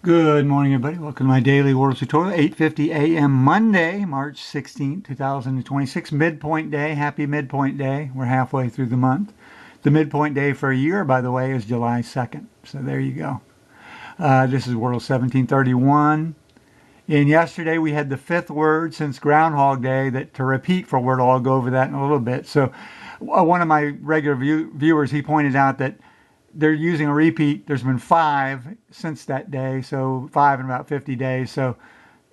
Good morning, everybody. Welcome to my daily Wordle tutorial, 8:50 a.m. Monday, March 16th, 2026, midpoint day. Happy midpoint day. We're halfway through the month. The midpoint day for a year, by the way, is July 2nd. So there you go. This is Wordle 1731. And yesterday we had the fifth word since Groundhog Day that to repeat for Wordle. I'll go over that in a little bit. So one of my regular viewers, he pointed out that they're using a repeat. There's been 5 since that day, so 5 in about 50 days. So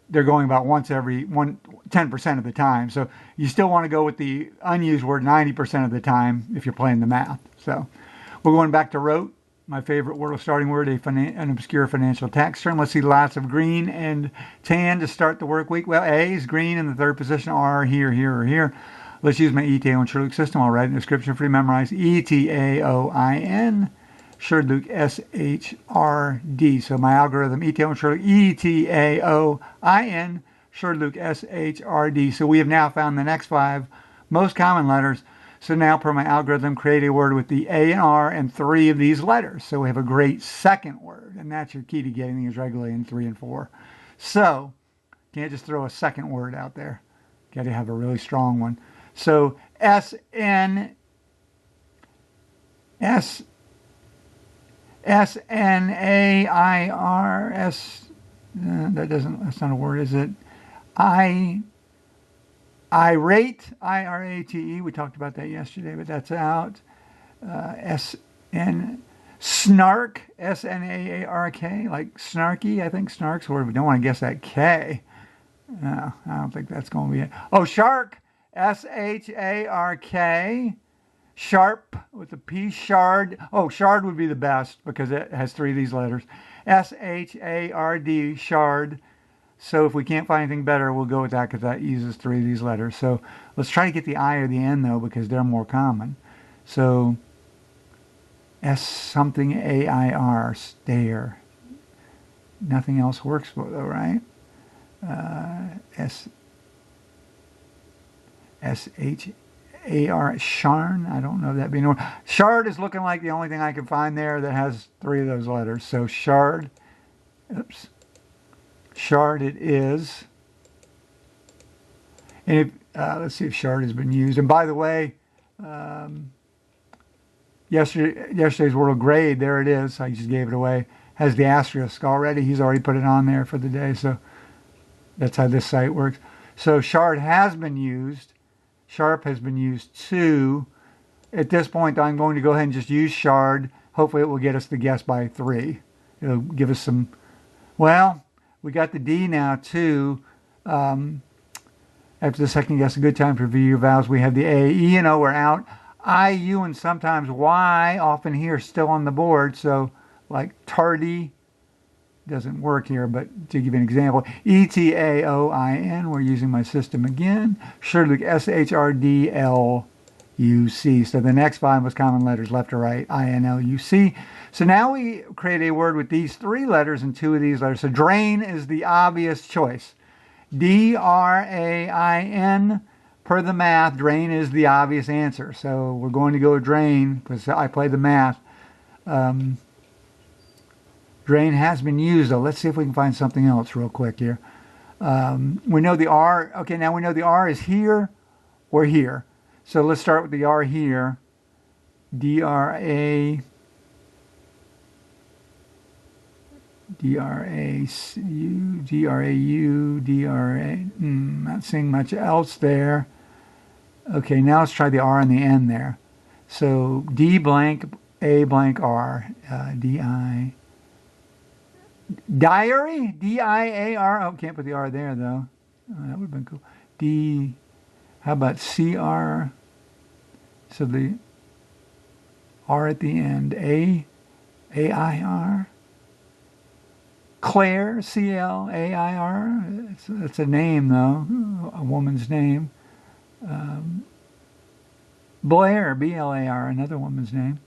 they're going about once every 10% of the time. So you still want to go with the unused word 90% of the time if you're playing the math. So we're going back to wrote, my favorite Wordle starting word, an obscure financial tax term. Let's see, lots of green and tan to start the work week. Well, A is green in the third position, R here, here, or here. Let's use my ETAOIN SHRDLUC system. I'll write in the description for you to memorize. ETAOIN. SHRDLUC, SHRD. So my algorithm, ETAOIN SHRDLUC, ETAOIN, SHRDLUC, SHRD. So we have now found the next 5 most common letters. So now, per my algorithm, create a word with the A and R and 3 of these letters. So we have a great second word, and that's your key to getting these regularly in 3 and 4. So can't just throw a second word out there. Got to have a really strong one. So SNAIR, that's not a word, is it? Irate, IRATE, we talked about that yesterday, but that's out. Snark, SNAARK, like snarky, I think snark's a word, but don't want to guess that K. No, I don't think that's going to be it. Oh, shark, SHARK. Sharp with a P, shard. Oh, shard would be the best because it has 3 of these letters. SHARD, shard. So if we can't find anything better, we'll go with that because that uses 3 of these letters. So let's try to get the I or the N, though, because they're more common. So S something AIR, stare. Nothing else works, though, right? SHAR, Sharn, I don't know if that'd be no. Shard is looking like the only thing I can find there that has 3 of those letters. So shard, oops, shard it is. And if, let's see if shard has been used. And by the way, yesterday's Wordle grade, there it is. I just gave it away. Has the asterisk already. He's already put it on there for the day. So that's how this site works. So shard has been used. Sharp has been used too. At this point, I'm going to go ahead and just use shard. Hopefully it will get us the guess by 3. It'll give us some, well, we got the D now too. After the second guess, a good time to review your vowels. We have the A, E, and O are out. I, U, and sometimes Y often here still on the board. So like tardy doesn't work here, but to give you an example, ETAOIN, we're using my system again. SHRDLUC, SHRDLUC. So the next 5 most common letters, left to right, INLUC. So now we create a word with these 3 letters and 2 of these letters. So drain is the obvious choice. DRAIN, per the math, drain is the obvious answer. So we're going to go with drain because I play the math. Drain has been used, though. Let's see if we can find something else real quick here. We know the R. Okay, now we know the R is here or here. So let's start with the R here. DRA, not seeing much else there. Okay, now let's try the R and the N there. So D blank, A blank R, D-I. Diary, D-I-A-R. Oh, can't put the R there though. Oh, that would have been cool. D. How about C-R? So the R at the end. A-I-R. Claire, C-L-A-I-R. It's a name though, a woman's name. Blair, B-L-A-R, another woman's name.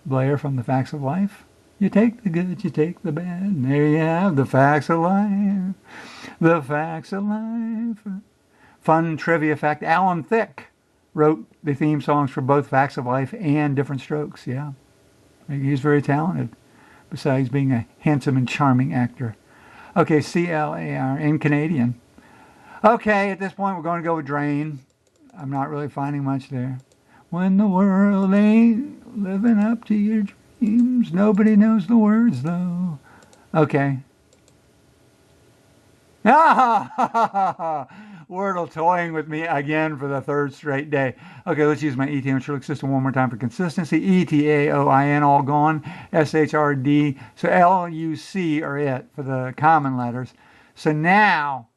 Blair from the Facts of Life. You take the good, you take the bad. And there you have the facts of life. The facts of life. Fun trivia fact, Alan Thicke wrote the theme songs for both Facts of Life and Different Strokes. Yeah, he's very talented. besides being a handsome and charming actor. Okay, C-L-A-R, in Canadian. Okay, at this point we're going to go with drain. I'm not really finding much there. When the world ain't living up to your dreams, nobody knows the words though. Okay. Ah, Wordle toying with me again for the third straight day. Okay, let's use my ETAOIN SHRDLUC system one more time for consistency. ETAOIN, all gone. SHRD, so LUC are it for the common letters. So now,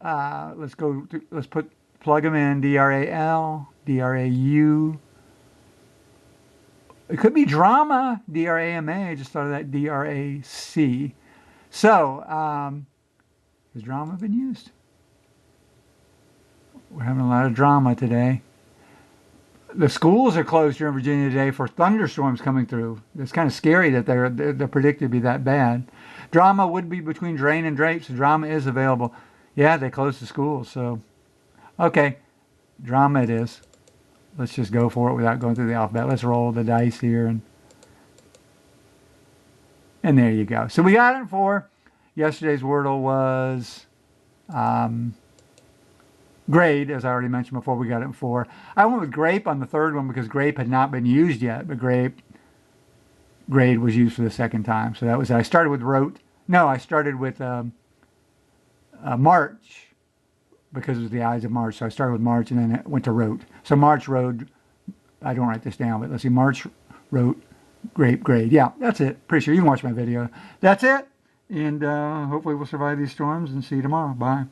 let's plug them in. DRAL, DRAU. It could be drama, DRAMA. I just thought of that, DRAC. So, has drama been used? We're having a lot of drama today. The schools are closed here in Virginia today for thunderstorms coming through. It's kind of scary that they're predicted to be that bad. Drama would be between drain and drape, so drama is available. Yeah, they closed the schools, so okay, drama it is. Let's just go for it without going through the alphabet. Let's roll the dice here, and there you go. So we got it for yesterday's Wordle was grade, as I already mentioned before. We got it in 4. I went with grape on the third one because grape had not been used yet, but grade was used for the second time. So that was it. I started with wrote. No, I started with March because it was the Ides of March. So I started with March and then it went to wrote. So March, wrote. I don't write this down, but let's see. March, wrote, grape, grade. Yeah, that's it. Pretty sure you can watch my video. That's it. And hopefully we'll survive these storms and see you tomorrow. Bye.